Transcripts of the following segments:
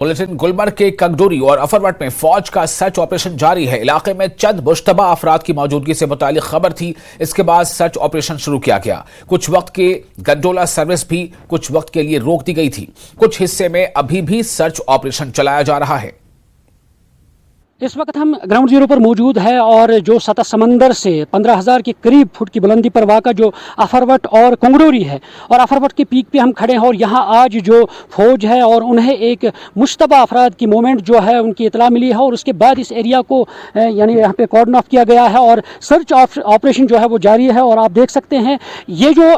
Bulletin Gulmarg के कंगडोरी और अफरवट में फौज का सर्च ऑपरेशन जारी है। इलाके में चंद मुश्तबा अफराद की मौजूदगी से मुतालिक खबर थी। इसके बाद सर्च ऑपरेशन शुरू किया गया। कुछ वक्त के गंडोला सर्विस भी कुछ वक्त के लिए रोक दी गई थी। कुछ हिस्से में अभी भी सर्च ऑपरेशन चलाया जा रहा है। इस वक्त हम ग्राउंड जीरो पर मौजूद है और जो सतह समंदर से 15,000 के करीब फुट की बुलंदी पर वाक़ा जो अफरवट और कंगडोरी है और अफरवट के पीक पे हम खड़े हैं और यहाँ आज जो फौज है और उन्हें एक मुश्तबा अफराद की मूवमेंट जो है उनकी इतला मिली है और उसके बाद इस एरिया को यानी यहाँ पे कॉर्डन ऑफ किया गया है और सर्च ऑपरेशन जो है वो जारी है। और आप देख सकते हैं ये जो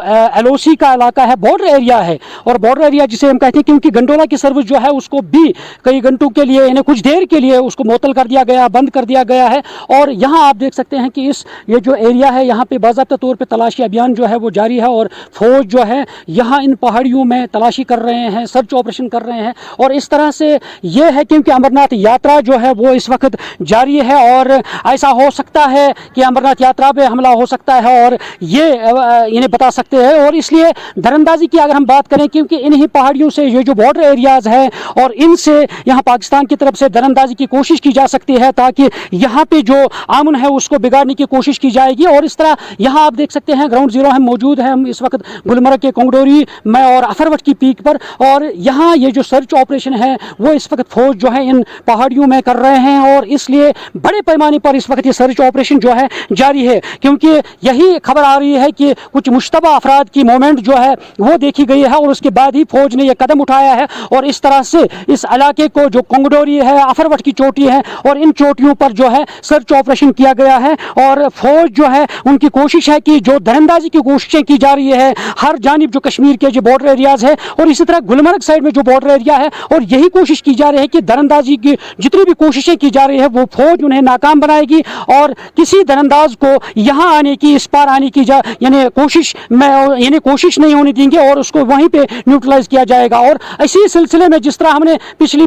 LOC का इलाका है बॉर्डर एरिया है और बॉर्डर एरिया जिसे हम कहते हैं क्योंकि गंडोला की सर्विस जो है उसको भी कई घंटों के लिए यानी कुछ देर के लिए उसको मुअत्तल कर दिया गया, बंद कर दिया गया है। और यहाँ आप देख सकते हैं कि ये जो एरिया है यहाँ पे बाज़ाब्ता तौर पे तलाशी अभियान जो है वो जारी है और फौज जो है यहाँ इन पहाड़ियों में तलाशी कर रहे हैं, सर्च ऑपरेशन कर रहे हैं। और इस तरह से ये है क्योंकि अमरनाथ यात्रा जो है वो इस वक्त जारी है और ऐसा हो सकता है कि अमरनाथ यात्रा पे हमला हो सकता है और ये इन्हें बता सकते हैं। और इसलिए दरअंदाजी की अगर हम बात करें क्योंकि इन्हीं पहाड़ियों से ये जो बॉर्डर एरियाज हैं और इनसे यहाँ पाकिस्तान की तरफ से दरअंदाजी की कोशिश की जा सकती है ताकि यहाँ पे जो अमन है उसको बिगाड़ने की कोशिश की जाएगी। और इस तरह यहाँ आप देख सकते हैं ग्राउंड जीरो हम मौजूद हैं, हम इस वक्त गुलमर्ग के कंगडोरी में और अफरवट की पीक पर और यहाँ ये जो सर्च ऑपरेशन है वो इस वक्त फौज जो है इन पहाड़ियों में कर रहे हैं और इसलिए बड़े पैमाने पर इस वक्त ये सर्च ऑपरेशन जो है जारी है क्योंकि यही खबर आ रही है कि कुछ मुश्तबा अफराद की मूवमेंट जो है वो देखी गई है और उसके बाद ही फौज ने यह कदम उठाया है और इस तरह से इस इलाके को जो कंगडोरी है, अफरवट की चोटी है और इन चोटियों पर जो है सर्च ऑपरेशन किया गया है। और फौज जो है उनकी कोशिश है कि जो दरअंदाजी की कोशिशें की जा रही है हर जानिब जो कश्मीर के जो बॉर्डर एरियाज है और इसी तरह गुलमर्ग साइड में जो बॉर्डर एरिया है और यही कोशिश की जा रही है कि दरअंदाजी की जितनी भी कोशिशें की जा रही है वो फौज उन्हें नाकाम बनाएगी और किसी दरअंदाज को यहाँ आने की, इस पार आने की यानी कोशिश नहीं होने देंगे और उसको वहीं पे न्यूट्रलाइज किया जाएगा। और इसी सिलसिले में जिस तरह हमने पिछले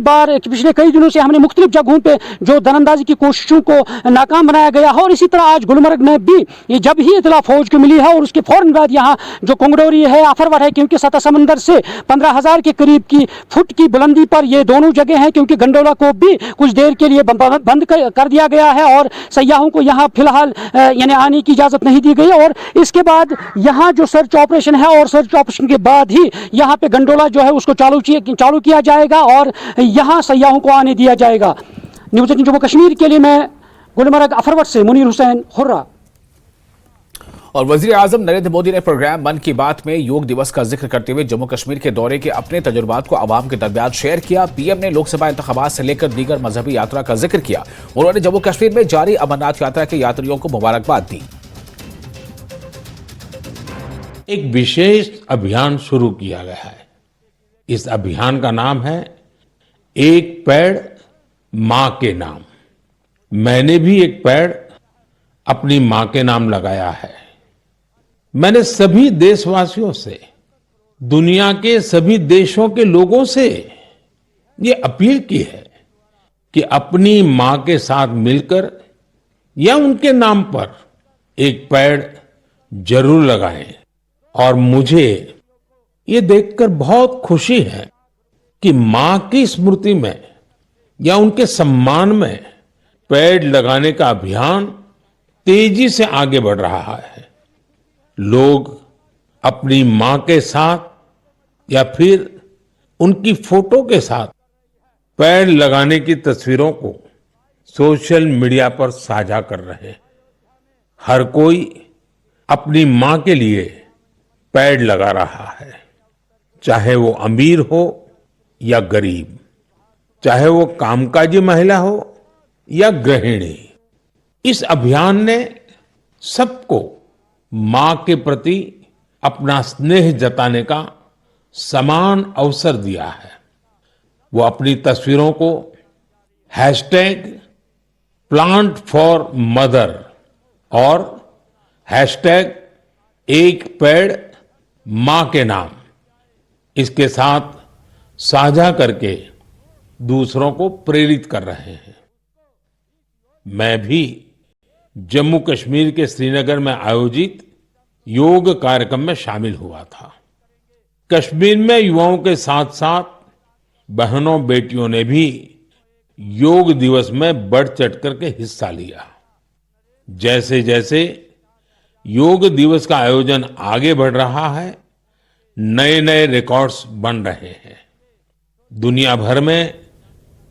कई दिनों से हमने मुख्तलिफ जगहों पे जो दरअंदाजी की कोशिशों को नाकाम बनाया गया है और इसी तरह आज गुलमर्ग में भी जब ही इतला फौज को मिली है और उसके फौरन बाद यहाँ जो कंगडोरी है, अफरवट है क्योंकि सतह समंदर से 15,000 के करीब की फुट की बुलंदी पर ये दोनों जगह हैं क्योंकि गंडोला को भी कुछ देर के लिए बंद कर दिया गया है और सयाहों को यहाँ फिलहाल यानी आने की इजाज़त नहीं दी गई। और इसके बाद यहाँ जो सर्च ऑपरेशन है और सर्च ऑपरेशन के बाद ही यहाँ पे गंडोला जो है उसको चालू किया जाएगा और यहाँ सयाहों को आने दिया जाएगा। न्यूज़ 18 जम्मू कश्मीर के लिए मैं गुलमर्ग अफरवट से मुनीर हुसैन हुर्रा। और वजीर आजम नरेंद्र मोदी ने प्रोग्राम मन की बात में योग दिवस का जिक्र करते हुए जम्मू कश्मीर के दौरे के अपने तजुर्बात को आवाम के दरमियान शेयर किया। पीएम ने लोकसभा इंतखाबात से लेकर दीगर मजहबी यात्रा का जिक्र किया। उन्होंने जम्मू कश्मीर में जारी अमरनाथ यात्रा के यात्रियों को मुबारकबाद दी। एक विशेष अभियान शुरू किया गया है। इस अभियान का नाम है एक पेड़ मां के नाम। मैंने भी एक पेड़ अपनी मां के नाम लगाया है। मैंने सभी देशवासियों से, दुनिया के सभी देशों के लोगों से ये अपील की है कि अपनी मां के साथ मिलकर या उनके नाम पर एक पेड़ जरूर लगाएं। और मुझे ये देखकर बहुत खुशी है कि मां की स्मृति में या उनके सम्मान में पेड़ लगाने का अभियान तेजी से आगे बढ़ रहा है। लोग अपनी मां के साथ या फिर उनकी फोटो के साथ पेड़ लगाने की तस्वीरों को सोशल मीडिया पर साझा कर रहे हैं। हर कोई अपनी मां के लिए पेड़ लगा रहा है, चाहे वो अमीर हो या गरीब, चाहे वो कामकाजी महिला हो या गृहिणी। इस अभियान ने सबको मां के प्रति अपना स्नेह जताने का समान अवसर दिया है। वो अपनी तस्वीरों को #प्लांट फॉर मदर और #एक पेड़ मां के नाम इसके साथ साझा करके दूसरों को प्रेरित कर रहे हैं। मैं भी जम्मू कश्मीर के श्रीनगर में आयोजित योग कार्यक्रम में शामिल हुआ था। कश्मीर में युवाओं के साथ साथ बहनों बेटियों ने भी योग दिवस में बढ़ चढ़ करके हिस्सा लिया। जैसे जैसे योग दिवस का आयोजन आगे बढ़ रहा है, नए नए रिकॉर्ड्स बन रहे हैं। दुनिया भर में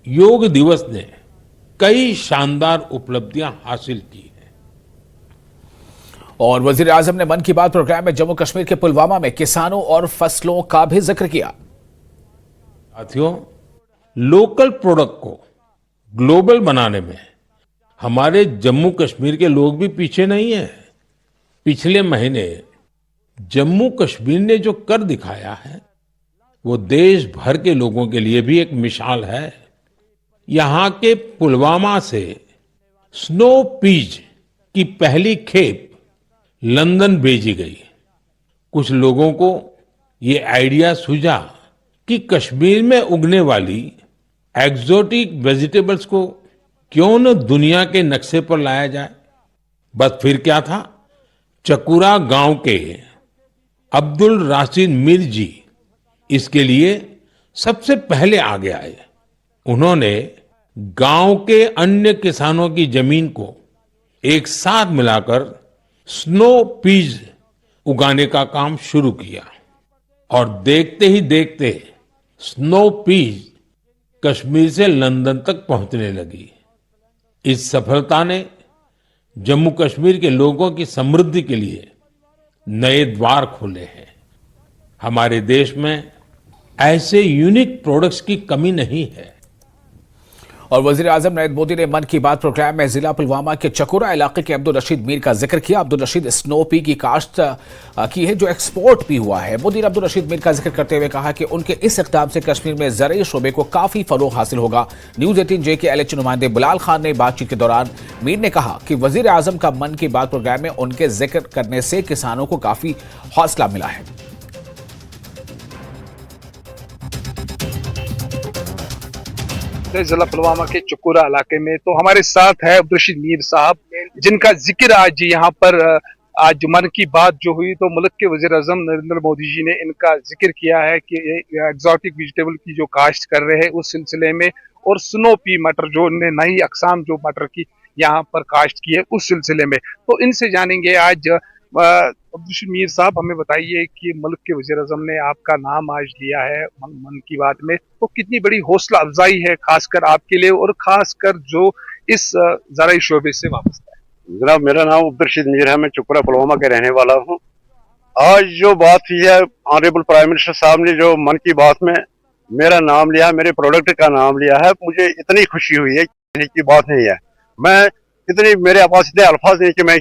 योग दिवस ने कई शानदार उपलब्धियां हासिल की हैं। और वजीर आजम ने मन की बात प्रोग्राम में जम्मू कश्मीर के पुलवामा में किसानों और फसलों का भी जिक्र किया। साथियों, लोकल प्रोडक्ट को ग्लोबल बनाने में हमारे जम्मू कश्मीर के लोग भी पीछे नहीं हैं। पिछले महीने जम्मू कश्मीर ने जो कर दिखाया है वो देश भर के लोगों के लिए भी एक मिसाल है। यहां के पुलवामा से स्नो पीज की पहली खेप लंदन भेजी गई। कुछ लोगों को ये आइडिया सूझा कि कश्मीर में उगने वाली एक्सोटिक वेजिटेबल्स को क्यों न दुनिया के नक्शे पर लाया जाए। बस फिर क्या था, चकुरा गांव के अब्दुल राशिद मीर जी इसके लिए सबसे पहले आगे आए। उन्होंने गांव के अन्य किसानों की जमीन को एक साथ मिलाकर स्नो पीज उगाने का काम शुरू किया और देखते ही देखते स्नो पीज कश्मीर से लंदन तक पहुंचने लगी। इस सफलता ने जम्मू कश्मीर के लोगों की समृद्धि के लिए नए द्वार खोले हैं। हमारे देश में ऐसे यूनिक प्रोडक्ट्स की कमी नहीं है। और वजीर आजम नरेंद्र मोदी ने मन की बात प्रोग्राम में जिला पुलवामा के चकुरा इलाके के अब्दुल रशीद मीर का जिक्र किया। अब्दुल रशीद स्नो पी की काश्त की है जो एक्सपोर्ट भी हुआ है। मोदी ने अब्दुल रशीद मीर का जिक्र करते हुए कहा कि उनके इस इक़दाम से कश्मीर में ज़रई शोबे को काफी फरोग हासिल होगा। न्यूज 18J के LH नुमाइंदे बिलाल खान ने बातचीत के दौरान मीर ने कहा कि वजीर आजम का मन की बात प्रोग्राम में उनके जिक्र करने से किसानों को काफी हौसला मिला है। जिला पुलवामा के चकुरा इलाके में तो हमारे साथ है अब्दुल रशीद मीर साहब, जिनका जिक्र आज यहाँ पर आज मन की बात जो हुई तो मुल्क के वजीर आजम नरेंद्र मोदी जी ने इनका जिक्र किया है कि एग्जॉटिक वेजिटेबल की जो काश्त कर रहे हैं उस सिलसिले में, और स्नो पी मटर जो उन्होंने नई अकसाम जो मटर की यहाँ पर काश्त की है उस सिलसिले में। तो इनसे जानेंगे आज। अब्दुल रशीद मीर साहब, हमें बताइए कि मुल्क के वज़ीर आज़म ने आपका नाम आज लिया है मन की बात में, तो कितनी बड़ी हौसला अफजाई है खासकर आपके लिए और खासकर जो इस ज़राई शोबे से वाबस्ता है। जनाब, मेरा नाम अब्दुल रशीद मीर है, मैं चकुरा पुलवामा के रहने वाला हूँ। आज जो बात हुई है, ऑनरेबल प्राइम मिनिस्टर साहब ने जो मन की बात में मेरा नाम लिया, मेरे प्रोडक्ट का नाम लिया है, मुझे इतनी खुशी हुई है कहने की बात नहीं है। मैं इतनी, मेरे पास इतने अल्फाज नहीं कि मैं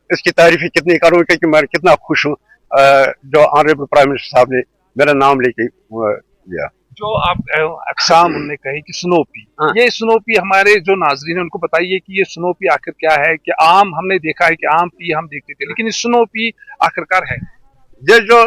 इसकी तारीफ कितनी करूँ कि मैं कितना खुश हूँ जो ऑनरेबल प्राइम मिनिस्टर साहब ने मेरा नाम लेके लिया। जो आप अकसाम उन्होंने कही कि स्नोपी, ये स्नोपी हमारे जो नाजरीन है उनको बताइए कि ये स्नोपी आखिर क्या है। कि आम हमने देखा है कि आम पी हम देखते थे, लेकिन स्नोपी आखिरकार है। ये जो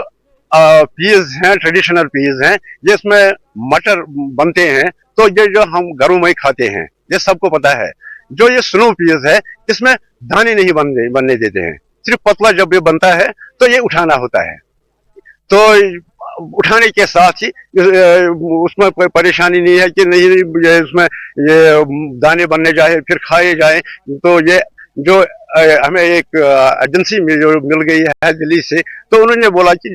पीज हैं, ट्रेडिशनल पीज हैं, ये इसमें मटर बनते हैं, तो ये जो हम घरों में ही खाते हैं, ये सबको पता है। जो ये स्नो पीज है, इसमें दाने नहीं बनने देते हैं, सिर्फ पतला जब ये बनता है तो ये उठाना होता है। तो उठाने के साथ ही उसमें कोई परेशानी नहीं है कि नहीं उसमें ये दाने बनने जाए फिर खाए जाए। तो ये जो हमें एक एजेंसी मिल गई है दिल्ली से, तो उन्होंने बोला कि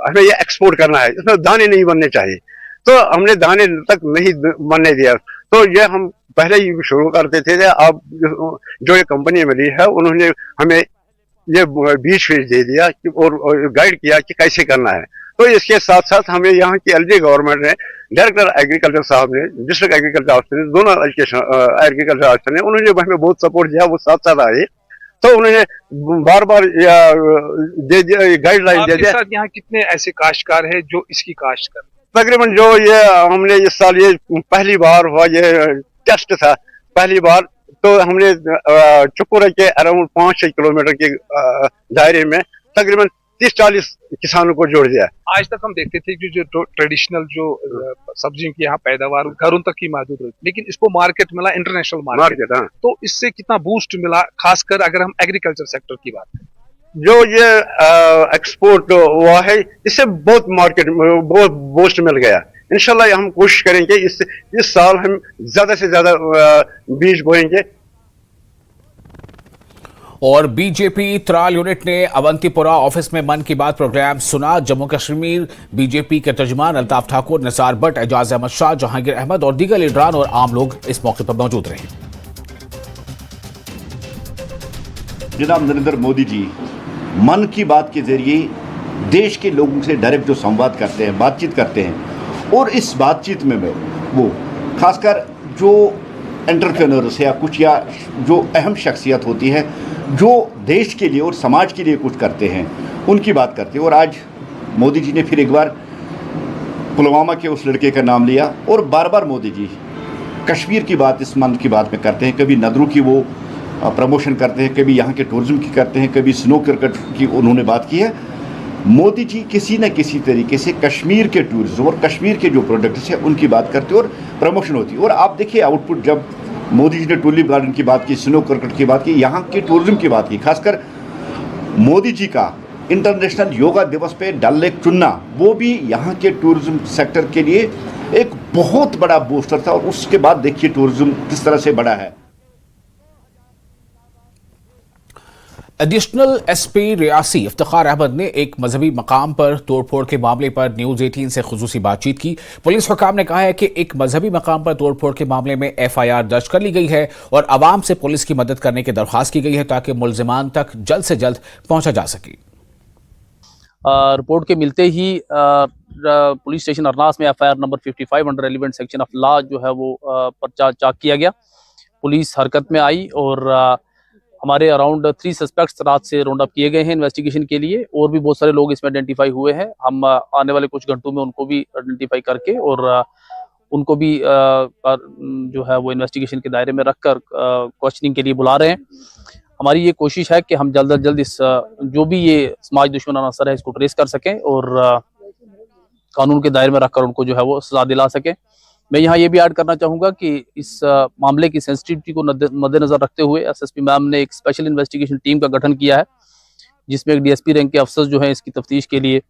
हमें ये एक्सपोर्ट करना है, इसमें दाने नहीं बनने चाहिए। तो हमने दाने तक नहीं बनने दिया। तो ये हम पहले ही शुरू करते थे। अब जो ये कंपनी मिली है, उन्होंने हमें ये बीज दे दिया और गाइड किया कि कैसे करना है। तो इसके साथ साथ हमें यहाँ की LG गवर्नमेंट ने, डायरेक्टर एग्रीकल्चर साहब ने, डिस्ट्रिक्ट एग्रीकल्चर ऑफिसर ने, दोनों एग्रीकल्चर ऑफिसर ने, उन्होंने हमें बहुत सपोर्ट दिया। वो साथ साथ आए तो उन्होंने बार बार गाइडलाइन दे दिया। यहाँ कितने ऐसे काश्तकार है जो इसकी काश्त कर? तकरीबन जो ये हमने इस साल ये पहली बार हुआ, ये टेस्ट था पहली बार। तो हमने चकुरा के अराउंड 5-6 किलोमीटर के दायरे में तकरीबन 30-40 किसानों को जोड़ दिया। आज तक हम देखते थे कि जो ट्रेडिशनल जो सब्जियों की यहाँ पैदावार घरों तक ही महदूद रही, लेकिन इसको मार्केट मिला, इंटरनेशनल मार्केट। हाँ। तो इससे कितना बूस्ट मिला, खासकर अगर हम एग्रीकल्चर सेक्टर की बात करें? जो ये एक्सपोर्ट हुआ है, इससे बहुत मार्केट बहुत बूस्ट मिल गया। इंशाल्लाह हम कोशिश करेंगे इस साल हम ज्यादा से ज्यादा बीज बोएंगे। और बीजेपी त्राल यूनिट ने अवंतीपुरा ऑफिस में मन की बात प्रोग्राम सुना। जम्मू कश्मीर बीजेपी के तर्जुमान अल्ताफ ठाकुर, निसार भट्ट, एजाज अहमद शाह, जहांगीर अहमद और दीगर लीडरान और आम लोग इस मौके पर मौजूद रहे। जनाब नरेंद्र मोदी जी मन की बात के जरिए देश के लोगों से डायरेक्ट जो संवाद करते हैं, बातचीत करते हैं, और इस बातचीत में वो खासकर जो एंटरप्रेन्योर्स या कुछ या जो अहम शख्सियत होती है जो देश के लिए और समाज के लिए कुछ करते हैं, उनकी बात करते हैं। और आज मोदी जी ने फिर एक बार पुलवामा के उस लड़के का नाम लिया और बार बार मोदी जी कश्मीर की बात इस मन की बात में करते हैं। कभी नदरू की वो प्रमोशन करते हैं, कभी यहाँ के टूरिज्म की करते हैं, कभी स्नो क्रिकेट की उन्होंने बात की है। मोदी जी किसी न किसी तरीके से कश्मीर के टूरिज्म और कश्मीर के जो प्रोडक्ट्स हैं उनकी बात करते हैं और प्रमोशन होती है। और आप देखिए आउटपुट, जब मोदी जी ने टूलिप गार्डन की बात की, स्नो क्रिकेट की बात की, यहाँ के टूरिज्म की बात की, खासकर मोदी जी का इंटरनेशनल योगा दिवस पे डल लेक चुनना, वो भी यहाँ के टूरिज्म सेक्टर के लिए एक बहुत बड़ा बूस्टर था। और उसके बाद देखिए टूरिज्म किस तरह से बढ़ा है। एडिशनल एसपी रियासी इफ्तिखार अहमद ने एक मजहबी मकाम पर तोड़फोड़ के मामले पर न्यूज 18 से खुसूसी बातचीत की। पुलिस हुकाम ने कहा है कि एक मजहबी मकाम पर तोड़फोड़ के मामले में FIR दर्ज कर ली गई है और आवाम से पुलिस की मदद करने की दरख्वास्त की गई है ताकि मुलजिमान तक जल्द से जल्द पहुंचा जा सके। रिपोर्ट के मिलते ही पुलिस स्टेशन अरनास में FIR number 55 under relevant section of law जो है वो पर्चा चाक किया गया। पुलिस हरकत में आई और हमारे अराउंड 3 सस्पेक्ट्स रात से राउंड अप किए गए हैं इन्वेस्टिगेशन के लिए। और भी बहुत सारे लोग इसमें आइडेंटिफाई हुए हैं। हम आने वाले कुछ घंटों में उनको भी आइडेंटिफाई करके और उनको भी जो है वो इन्वेस्टिगेशन के दायरे में रखकर क्वेश्चनिंग के लिए बुला रहे हैं। हमारी ये कोशिश है कि हम जल्द से जल्द इस जो भी ये समाज दुश्मन अनासर है इसको ट्रेस कर सकें और कानून के दायरे में रखकर उनको जो है वो सजा दिला सकें। मैं यहाँ ये भी ऐड करना चाहूँगा कि इस मामले की सेंसिटिविटी को मद्देनजर रखते हुए SSP मैम ने एक स्पेशल इन्वेस्टिगेशन टीम का गठन किया है, जिसमें एक DSP रैंक के अफसर जो हैं इसकी तफ्तीश के लिए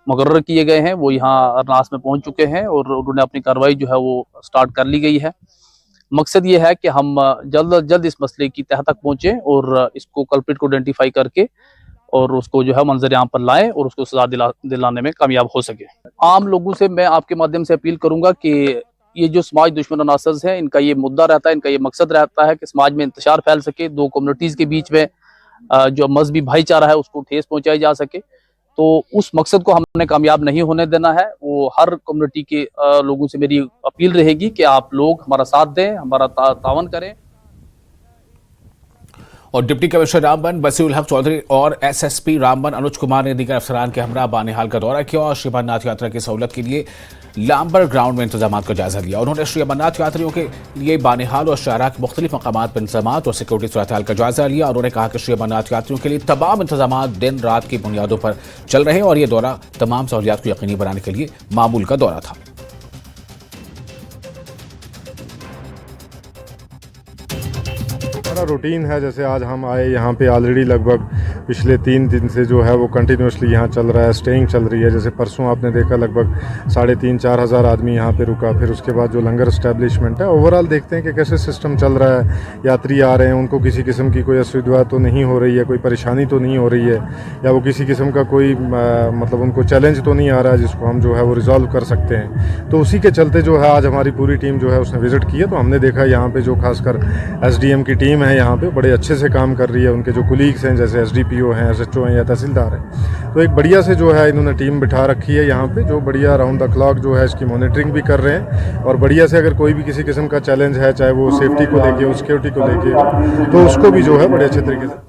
मुकर्रर किए गए हैं। वो यहाँ अरनास में पहुँच चुके हैं और उन्होंने अपनी कार्रवाई जो है वो स्टार्ट कर ली गई है। मकसद ये है कि हम जल्द अज जल्द इस मसले की तह तक पहुँचें और इसको कल्प्रिट को आइडेंटिफाई करके और उसको जो है मंजर आम पर लाएं और उसको सजा दिलाने में कामयाब हो सके। आम लोगों से मैं आपके माध्यम से अपील करूँगा कि ये जो समाज दुश्मन अनासर्स हैं, इनका ये मुद्दा रहता है, इनका ये मकसद रहता है कि समाज में इंतशार फैल सके, दो कम्युनिटीज के बीच में जो मजहबी भाईचारा है उसको ठेस पहुंचाई जा सके। तो उस मकसद को हमने कामयाब नहीं होने देना है। वो हर कम्युनिटी के लोगों से मेरी अपील रहेगी कि आप लोग हमारा साथ दें, हमारा तावन करें। और डिप्टी कमिश्नर रामबन बसीउल हक चौधरी और SSP रामबन अनुज कुमार ने दीगर अफसरान के हमरा बानिहाल का दौरा किया और श्री अमरनाथ यात्रा की सहूलत के लिए लांबर ग्राउंड में इंतजाम का जायजा लिया। उन्होंने श्री अमरनाथ यात्रियों के लिए बानिहाल और शहरा के मुख्तलिफ मकामात पर इंतजाम और सिक्योरिटी सूरत का जायजा लिया। उन्होंने कहा कि श्री अमरनाथ यात्रियों के लिए तमाम इंतजाम दिन रात की बुनियादों पर चल रहे और ये दौरा तमाम सहूलियात को यकीनी बनाने के लिए मामूल का दौरा था। रूटीन है, जैसे आज हम आए यहाँ पे ऑलरेडी लगभग पिछले 3 दिन से जो है वो कंटिन्यूसली यहाँ चल रहा है, स्टेइंग चल रही है। जैसे परसों आपने देखा लगभग 3,500-4 हज़ार आदमी यहाँ पे रुका। फिर उसके बाद जो लंगर इस्टेब्लिशमेंट है, ओवरऑल देखते हैं कि कैसे सिस्टम चल रहा है। यात्री आ रहे हैं, उनको किसी किस्म की कोई असुविधा तो नहीं हो रही है, कोई परेशानी तो नहीं हो रही है, या वो किसी किस्म का कोई मतलब उनको चैलेंज तो नहीं आ रहा है जिसको हम जो है वो रिजॉल्व कर सकते हैं। तो उसी के चलते जो है आज हमारी पूरी टीम जो है उसने विज़िट की है। तो हमने देखा यहाँ पर जो खासकर SDM की टीम है यहाँ पे बड़े अच्छे से काम कर रही है। उनके जो कुलीग्स हैं जैसे SDPO हैं, SHO हैं या तहसीलदार हैं, तो एक बढ़िया से जो है इन्होंने टीम बिठा रखी है यहाँ पे, जो बढ़िया राउंड द क्लॉक जो है इसकी मॉनिटरिंग भी कर रहे हैं। और बढ़िया से अगर कोई भी किसी किस्म का चैलेंज है, चाहे वो सेफ्टी को लेके, सिक्योरिटी को लेके, तो उसको भी जो है बड़े अच्छे तरीके से।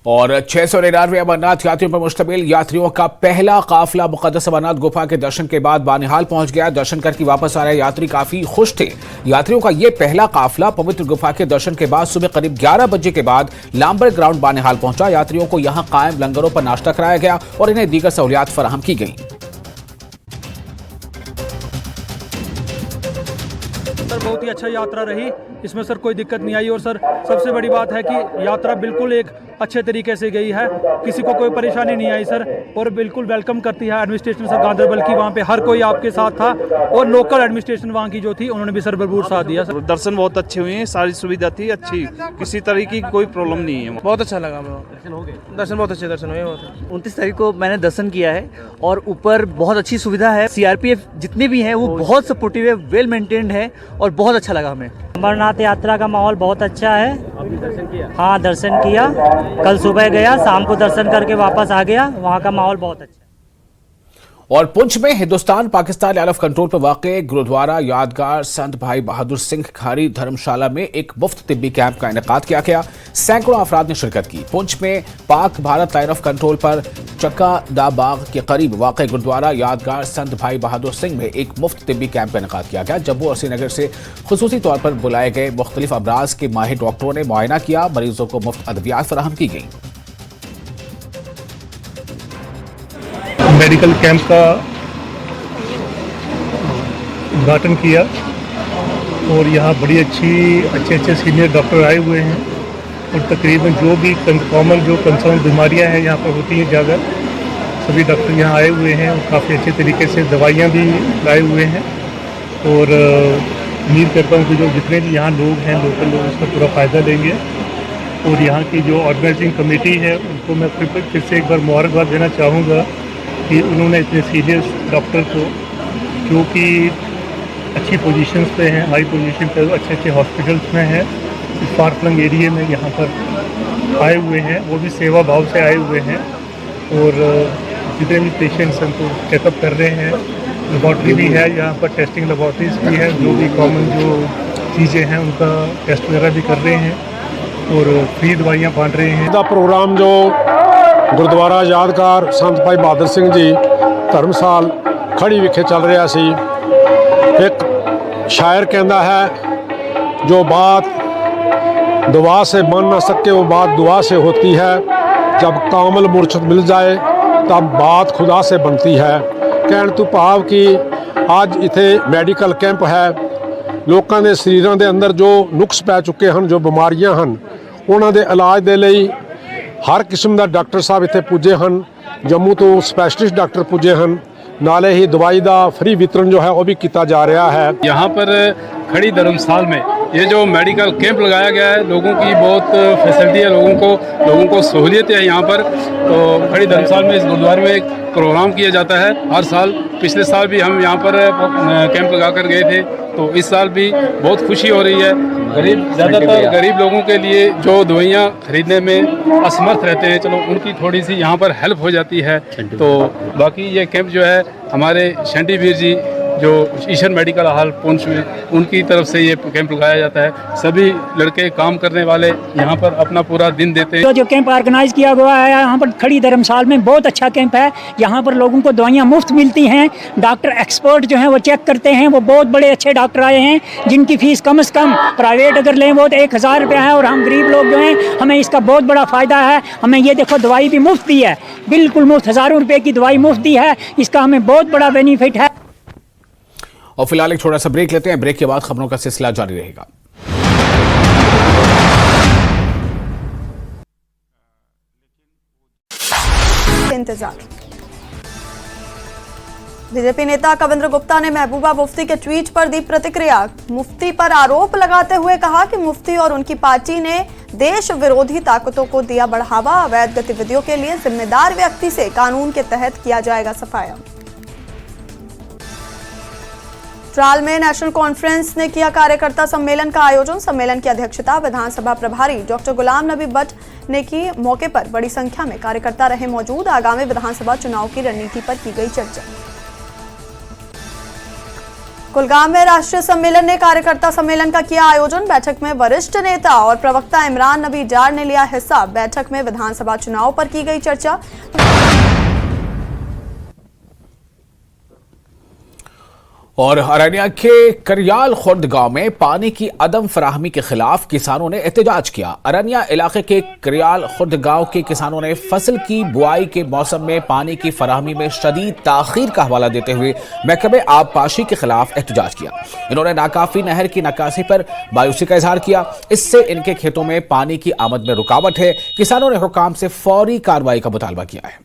और 699 अमरनाथ यात्रियों पर मुश्तमिल यात्रियों का पहला काफिला मुकद्दस अमरनाथ गुफा के दर्शन के बाद बानिहाल पहुंच गया। दर्शन करके वापस आ रहे यात्री काफी खुश थे। यात्रियों का यह पहला काफिला पवित्र गुफा के दर्शन के बाद सुबह करीब 11 बजे के बाद लांबर ग्राउंड बानिहाल पहुंचा। यात्रियों को यहां कायम लंगरों पर नाश्ता कराया गया और इन्हें दीगर सहूलियात फराहम की गई। सर बहुत ही अच्छा यात्रा रही, इसमें सर कोई दिक्कत नहीं आई। और सर सबसे बड़ी बात है कि यात्रा बिल्कुल एक अच्छे तरीके से गई है, किसी को कोई परेशानी नहीं आई सर। और बिल्कुल वेलकम करती है एडमिनिस्ट्रेशन सर गांधरबल की, वहाँ पे हर कोई आपके साथ था। और लोकल एडमिनिस्ट्रेशन वहाँ की जो थी उन्होंने भी सर भरपूर साथ दिया सर। दर्शन बहुत अच्छे हुए हैं, सारी सुविधा थी अच्छी, किसी तरह की कोई प्रॉब्लम नहीं है। बहुत अच्छा लगा, दर्शन हो गए, दर्शन बहुत अच्छे दर्शन हुए। 29 तारीख को मैंने दर्शन किया है और ऊपर बहुत अच्छी सुविधा है। सीआरपीएफ जितने भी हैं वो बहुत सपोर्टिव है, वेल मेंटेन्ड है और बहुत अच्छा लगा हमें। अमरनाथ यात्रा का माहौल बहुत अच्छा है। आपने दर्शन किया? हाँ, दर्शन किया, कल सुबह गया, शाम को दर्शन करके वापस आ गया। वहाँ का माहौल बहुत अच्छा है। और पुंछ में Hindustan Pakistan line of control पर वाक़े गुरुद्वारा यादगार संत भाई बहादुर सिंह खारी धर्मशाला में एक मुफ्त तिब्बी कैंप का इनेकाद किया गया। सैकड़ों अफराद ने शिरकत की। पुंछ में Pak Bharat line of control पर चक्का दा बाग के करीब वाक़े गुरुद्वारा यादगार संत भाई बहादुर सिंह में एक मुफ्त तिब्बी कैंप का इनेकाद किया गया। जम्मू और श्रीनगर से खुसूसी तौर पर बुलाए गए मुख्तलिफ अमराज के माहिर डॉक्टरों ने मुआयना किया। मरीजों को मुफ्त अद्वियात फराहम की गई। मेडिकल कैंप का उद्घाटन किया और यहाँ बड़ी अच्छे सीनियर डॉक्टर आए हुए हैं और तकरीबन जो भी कॉमन जो कंसर्न बीमारियाँ हैं यहाँ पर होती हैं ज़्यादा, सभी डॉक्टर यहाँ आए हुए हैं और काफ़ी अच्छे तरीके से दवाइयाँ भी लाए हुए हैं। और उम्मीद करता हूँ कि जो जितने भी यहाँ लोग हैं, लोकल लोग, उसका पूरा फ़ायदा लेंगे। और यहाँ की जो ऑर्गेनाइजिंग कमेटी है उनको मैं फिर से एक बार मुबारकबाद देना चाहूँगा कि उन्होंने इतने सीरियस डॉक्टर को, जो कि अच्छी पोजीशंस पे हैं, हाई पोजीशन पे, अच्छे हॉस्पिटल्स में हैं, इस फार फ्लंग एरिया में यहाँ पर आए हुए हैं, वो भी सेवा भाव से आए हुए हैं। और जितने भी पेशेंट्स हैं उनको चेकअप कर रहे हैं। लेबॉर्ट्री भी है यहाँ पर, टेस्टिंग लेबॉर्ट्रीज भी है, जो भी कॉमन जो चीज़ें हैं उनका टेस्ट वगैरह भी कर रहे हैं और फ्री दवाइयाँ बांट रहे हैं। प्रोग्राम जो गुरुद्वारा यादगार संत भाई बहादुर सिंह जी धर्मशाल खड़ी विखे चल रहा सी। एक शायर कहता है, जो बात दुआ से बन न सके वो बात दुआ से होती है, जब कामिल मुर्शद मिल जाए तब बात खुदा से बनती है। कहण तू भाव कि आज इथे मैडिकल कैंप है, लोगों के शरीरों के अंदर जो नुक्स पै चुके हैं, जो बीमारियां हैं, उन्हों के इलाज के लिए हर किस्म का डॉक्टर साहब इतने पुजे हैं। जम्मू तो स्पैशलिस्ट डॉक्टर पुजे हैं, नाले ही दवाई का फ्री वितरण जो है वो भी किया जा रहा है। यहाँ पर खड़ी धर्मशाल में ये जो मेडिकल कैंप लगाया गया है, लोगों की बहुत फैसिलिटी है, लोगों को सहूलियत है यहाँ पर। तो खड़ी धर्मशाल में इस गुरुद्वारे में एक प्रोग्राम किया जाता है हर साल। पिछले साल भी हम यहाँ पर कैंप लगा कर गए थे, तो इस साल भी बहुत खुशी हो रही है। ज़्यादातर गरीब लोगों के लिए जो दवाइयाँ खरीदने में असमर्थ रहते हैं, चलो उनकी थोड़ी सी यहाँ पर हेल्प हो जाती है। तो बाकी ये कैंप जो है हमारे शंटी वीर जी जो ईशन मेडिकल हॉल पुंछ में, उनकी तरफ से ये कैंप लगाया जाता है। सभी लड़के काम करने वाले यहाँ पर अपना पूरा दिन देते हैं। तो जो कैंप ऑर्गेनाइज किया हुआ है यहाँ पर खड़ी धर्मशाल में, बहुत अच्छा कैंप है। यहाँ पर लोगों को दवाइयाँ मुफ्त मिलती हैं। डॉक्टर एक्सपर्ट जो हैं वो चेक करते हैं। वो बहुत बड़े अच्छे डॉक्टर आए हैं जिनकी फीस कम से कम प्राइवेट अगर लें वो तो 1000 रुपया है। और हम गरीब लोग जो हैं हमें इसका बहुत बड़ा फ़ायदा है। हमें ये देखो दवाई भी मुफ्त दी है, बिल्कुल मुफ्त, हज़ारों रुपये की दवाई मुफ्त दी है। इसका हमें बहुत बड़ा बेनिफिट है। और फिलहाल एक छोटा सा ब्रेक लेते हैं। ब्रेक के बाद खबरों का सिलसिला जारी रहेगा। इंतजार। बीजेपी नेता कविंद्र गुप्ता ने महबूबा मुफ्ती के ट्वीट पर दी प्रतिक्रिया। मुफ्ती पर आरोप लगाते हुए कहा कि मुफ्ती और उनकी पार्टी ने देश विरोधी ताकतों को दिया बढ़ावा। अवैध गतिविधियों के लिए जिम्मेदार व्यक्ति से कानून के तहत किया जाएगा सफाया। ट्राल में नेशनल कॉन्फ्रेंस ने किया कार्यकर्ता सम्मेलन का आयोजन। सम्मेलन की अध्यक्षता विधानसभा प्रभारी डॉक्टर गुलाम नबी भट्ट ने की। मौके पर बड़ी संख्या में कार्यकर्ता रहे मौजूद। आगामी विधानसभा चुनाव की रणनीति पर की गई चर्चा। कुलगाम में राष्ट्रीय सम्मेलन ने कार्यकर्ता सम्मेलन का किया आयोजन। बैठक में वरिष्ठ नेता और प्रवक्ता इमरान नबी डार ने लिया हिस्सा। बैठक में विधानसभा चुनाव पर की गई चर्चा। और अरनिया के करियाल खुर्द गांव में पानी की अदम फराहमी के खिलाफ किसानों ने एहतजाज किया। अरनिया इलाके के करियाल खुर्द गांव के किसानों ने फसल की बुआई के मौसम में पानी की फराहमी में शदीद ताखीर का हवाला देते हुए महकमे आबपाशी के खिलाफ एहतजाज किया। इन्होंने नाकाफी नहर की नक्कासी पर मायूसी का इजहार किया। इससे इनके खेतों में पानी की आमद में रुकावट है। किसानों ने हुकाम से फौरी कार्रवाई का मुतालबा किया है।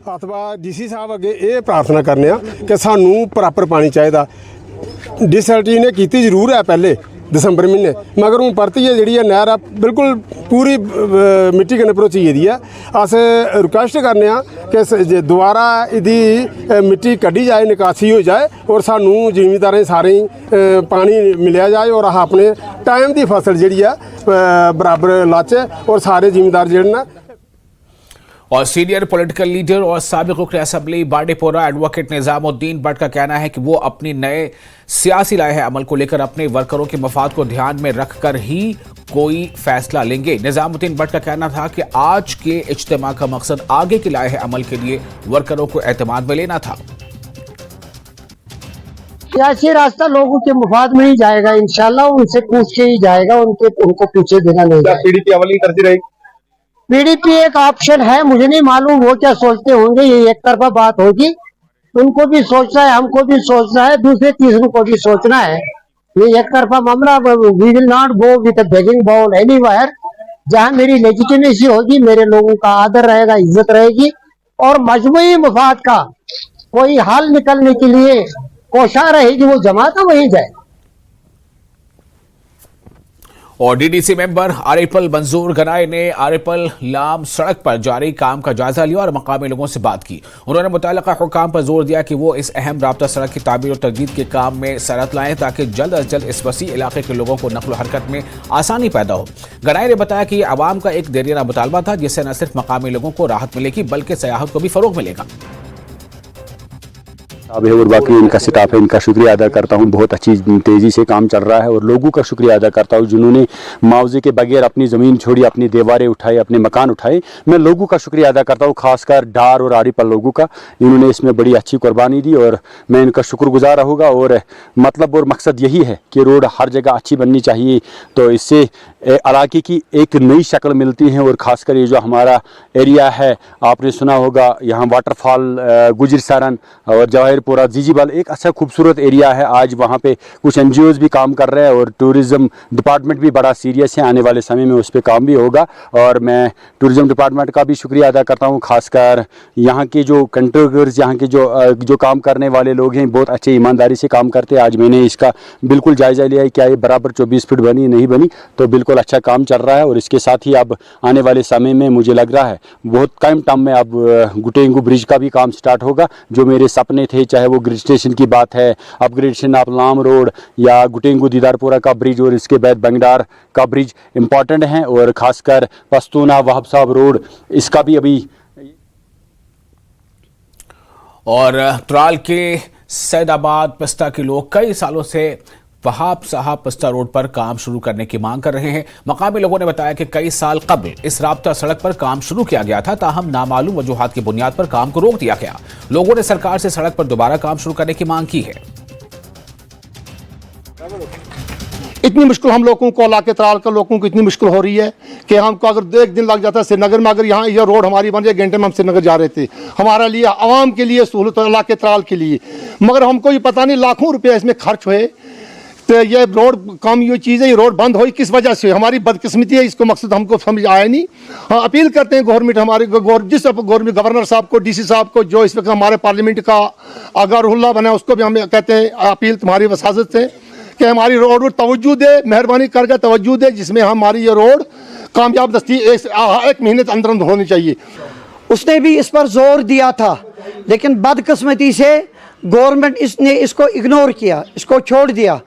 अथवा डीसी साहब अगे ये प्रार्थना करने कि सानू प्रॉपर पानी चाहिए। डिसल्टी ने की जरूर है पहले दिसंबर महीने, मगर हूँ परतियै जी नहर है बिल्कुल पूरी मिट्टी कन्नै भरोची गेदी है। अस रिक्वेस्ट करने कि दोबारा इहदी मिट्टी कड्ढी जाए, निकासी हो जाए और सानू जिमींदारें सारें पानी मिलिया जाए और अस अपने टाइम की फसल जी है बराबर लाचे और सारे जिमींदार जिहड़े और सीनियर पॉलिटिकल लीडर और साबिक रुकन असम्बली बांडीपोरा एडवोकेट निजामुद्दीन भट्ट का कहना है कि वो अपनी नए सियासी लाहे अमल को लेकर अपने वर्करों के मफाद को ध्यान में रखकर ही कोई फैसला लेंगे। निजामुद्दीन भट्ट का कहना था कि आज के इज्तिमा का मकसद आगे के लाहे अमल के लिए वर्करों को एतमाद में लेना था। सियासी रास्ता लोगों के मुफाद में ही जाएगा, इंशाल्लाह उनसे पूछ के ही जाएगा, उनको पीछे देना नहीं। पीडीपी अमल करती रहेगी। पीडीपी एक ऑप्शन है, मुझे नहीं मालूम वो क्या सोचते होंगे, ये एक तरफा बात होगी। उनको भी सोचना है, हमको भी सोचना है, दूसरे तीसरे को भी सोचना है। ये एक तरफा मामला, we will not go with a begging bowl anywhere. जहां मेरी लेजिटिमेसी होगी, मेरे लोगों का आदर रहेगा, इज्जत रहेगी और मजमूई मुफाद का कोई हल निकलने के लिए कोशिश रहेगी, वो जमात वहीं जाए। और डीडीसी मेंबर आरिफल मंजूर गनाई ने आरिफल लाम सड़क पर जारी काम का जायजा लिया और मकामी लोगों से बात की। उन्होंने मुतल्लिका हुकाम पर जोर दिया कि वो इस अहम राब्ता सड़क की तामीर और तजदीद के काम में सरत लाएं ताकि जल्द अज जल्द इस वसी इलाके के लोगों को नकल हरकत में आसानी पैदा हो। गनाई ने बताया कि यह आवाम का एक देरिया मुतालबा था जिससे न सिर्फ मकामी लोगों को राहत मिलेगी बल्कि सयाहत को भी फरोग मिलेगा। और बाकी इनका स्टाफ है, इनका शुक्रिया अदा करता हूँ। बहुत अच्छी तेज़ी से काम चल रहा है और लोगों का शुक्रिया अदा करता हूँ जिन्होंने मुआवजे के बगैर अपनी ज़मीन छोड़ी, अपनी दीवारें उठाई, अपने मकान उठाए। मैं लोगों का शुक्रिया अदा करता हूँ, खासकर डार और आरिफल लोगों का। इन्होंने इसमें बड़ी अच्छी कुर्बानी दी और मैं इनका शुक्रगुजार रहूँगा। और मतलब और मकसद यही है कि रोड हर जगह अच्छी बननी चाहिए, तो इससे इलाके की एक नई शक्ल मिलती है। और ख़ासकर ये जो हमारा एरिया है, आपने सुना होगा यहाँ वाटरफॉल गुजर सरन और जवाहिरपुरा जीजीबल एक अच्छा खूबसूरत एरिया है। आज वहाँ पे कुछ NGOs भी काम कर रहे हैं और टूरिज़्म डिपार्टमेंट भी बड़ा सीरियस है, आने वाले समय में उस पर काम भी होगा। और मैं टूरिज़्म डिपार्टमेंट का भी शुक्रिया अदा करता हूँ, खासकर यहाँ के जो कंट्रैक्टर्स, यहाँ के जो काम करने वाले लोग हैं, बहुत अच्छे ईमानदारी से काम करते हैं। आज मैंने इसका बिल्कुल जायज़ा लिया है, क्या ये बराबर 24 फीट बनी नहीं बनी, तो बिल्कुल अच्छा काम चल रहा है। और इसके साथ ही अब आने वाले समय में मुझे लग रहा है बहुत कम टाइम में अब गुटेंगू ब्रिज का भी काम स्टार्ट होगा। जो मेरे सपने थे, चाहे वो ग्रिड स्टेशन की बात है, अपग्रेडेशन ऑफ लाम रोड या गुटेंगू दीदारपुरा का ब्रिज और इसके बाद बंगडार का ब्रिज इम्पॉर्टेंट हैं। और ख़ासकर पस्तूना वहाब साहब रोड, इसका भी अभी। और त्राल के सैदाबाद पिस्ता के लोग कई सालों से वहाब साहब पिस्ता रोड पर काम शुरू करने की मांग कर रहे हैं। मकामी लोगों ने बताया कि कई साल कबल इस राब्ता सड़क पर काम शुरू किया गया था, ताहम नामालूम वजूहात की बुनियाद पर काम को रोक दिया गया। लोगों ने सरकार से सड़क पर दोबारा काम शुरू करने की मांग की है। इतनी मुश्किल हम लोगों को, इलाके त्राल के लोगों को इतनी मुश्किल हो रही है कि हमको अगर एक दिन लग जाता है श्रीनगर में, अगर यहाँ ये रोड हमारी बन जाए, घंटे में हम श्रीनगर जा रहे थे। हमारे लिए, आवाम के लिए सहूलत, इलाके त्राल के लिए, मगर हमको ये पता नहीं लाखों रुपये इसमें खर्च हुए तो ये रोड काम, ये चीज़ है, ये रोड बंद हुई किस वजह से? हमारी बदकिस्मती है, इसको मकसद हमको समझ आया नहीं। हाँ, अपील करते हैं गवर्नमेंट, हमारे गवर्नमेंट गवर्नर साहब को, DC साहब को, जो इस वक्त हमारे पार्लियामेंट का अगारुल्ला बना, उसको भी हम कहते हैं अपील तुम्हारी वसाजत से कि हमारी रोड तवज्जो दे, मेहरबानी करके तवज्जो दे, जिसमें हमारी ये रोड कामयाब दस्ती एक महीने के अंदर अंदर होनी चाहिए। उसने भी इस पर जोर दिया था, लेकिन बदकिस्मती से गवर्नमेंट इसने इसको इग्नोर किया, इसको छोड़ दिया।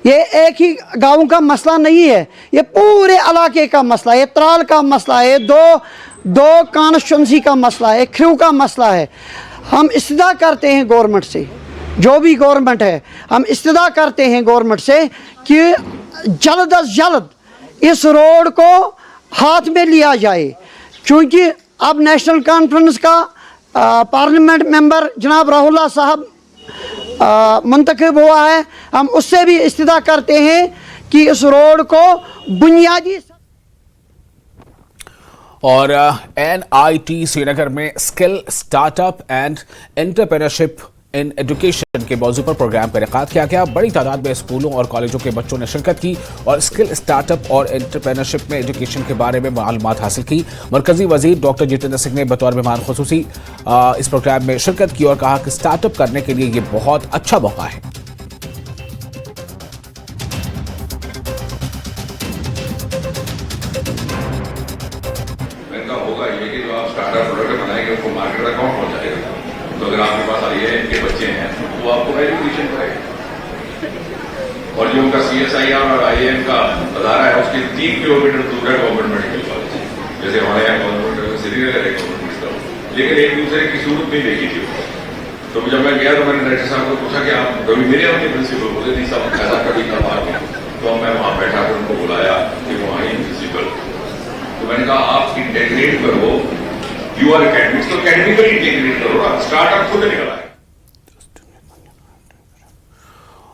ये एक ही गांव का मसला नहीं है, ये पूरे इलाके का मसला है, त्राल का मसला है, दो कॉन्स्टिट्यूंसी का मसला है, ख्रू का मसला है। हम इस्तदा करते हैं गवर्नमेंट से, जो भी गवर्नमेंट है, हम इस्तदा करते हैं गवर्नमेंट से कि जल्द अज जल्द इस रोड को हाथ में लिया जाए, क्योंकि अब नेशनल कॉन्फ्रेंस का पार्लियामेंट मेंबर जनाब राहुल्ला साहब मुंतखब हुआ है, हम उससे भी इस्तिदा करते हैं कि इस रोड को बुनियादी। और NIT श्रीनगर में skill startup and entrepreneurship in education के मौजू पर प्रोग्राम का इनेकाद किया गया। बड़ी तादाद में स्कूलों और कॉलेजों के बच्चों ने शिरकत की और स्किल स्टार्टअप और एंटरप्रेन्योरशिप में एजुकेशन के बारे में मालूमात हासिल की। मरकजी वजीर डॉक्टर जितेंद्र सिंह ने बतौर मेहमान खुसूसी इस प्रोग्राम में शिरकत की और कहा कि स्टार्टअप करने के लिए ये बहुत अच्छा मौका है। होगा ये कि जो आप स्टार्टअप प्रोडक्ट बनाएंगे उसको मार्केट तक कौन पहुंचाएगा? तो अगर आपके पास IIM के बच्चे हैं तो आपको एजुकेशन करेगा। और जो उनका CSIR और IIM का अदारा है उसके 3 किलोमीटर दूर है गवर्नमेंट मेडिकल कॉलेज, जैसे हमारे यहाँ गवर्नमेंट श्रीनगर है गवर्नमेंट, लेकिन एक दूसरे की सूरत नहीं देखी थी। तो जब मैं गया तो मैंने डायरेक्टर साहब को पूछा कि आप कभी मेरे अपने प्रिंसिपल बोले नहीं साहब ऐसा कभी था बात नहीं। तो मैं वहाँ बैठा कर उनको बुलाया कि वहाँ ही प्रिंसिपल, तो मैंने कहा आप इंटेग्रेट करो, यू आर एकेडमिक्स तो एकेडमिकली इंटेग्रेट करो ना, स्टार्टअप खुद निकला है।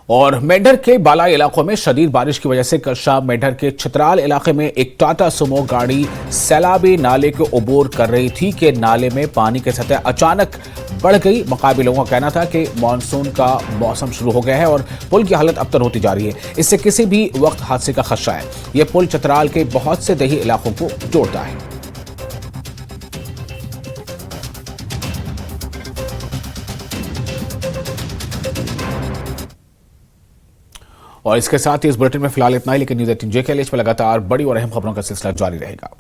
और मेंढर के बालाई इलाकों में शदीद बारिश की वजह से कल शाम मेंढर के चित्राल इलाके में एक टाटा सुमो गाड़ी सैलाबी नाले को अबूर कर रही थी कि नाले में पानी की सतह अचानक बढ़ गई। मकामी लोगों का कहना था कि मानसून का मौसम शुरू हो गया है और पुल की हालत अबतर होती जा रही है, इससे किसी भी वक्त हादसे का खदशा है। यह पुल चित्राल के बहुत से दही इलाकों को जोड़ता है। और इसके साथ ही इस बुलेटिन में फिलहाल इतना ही, लेकिन न्यूज़ 18 JKLH पर लगातार बड़ी और अहम खबरों का सिलसिला जारी रहेगा।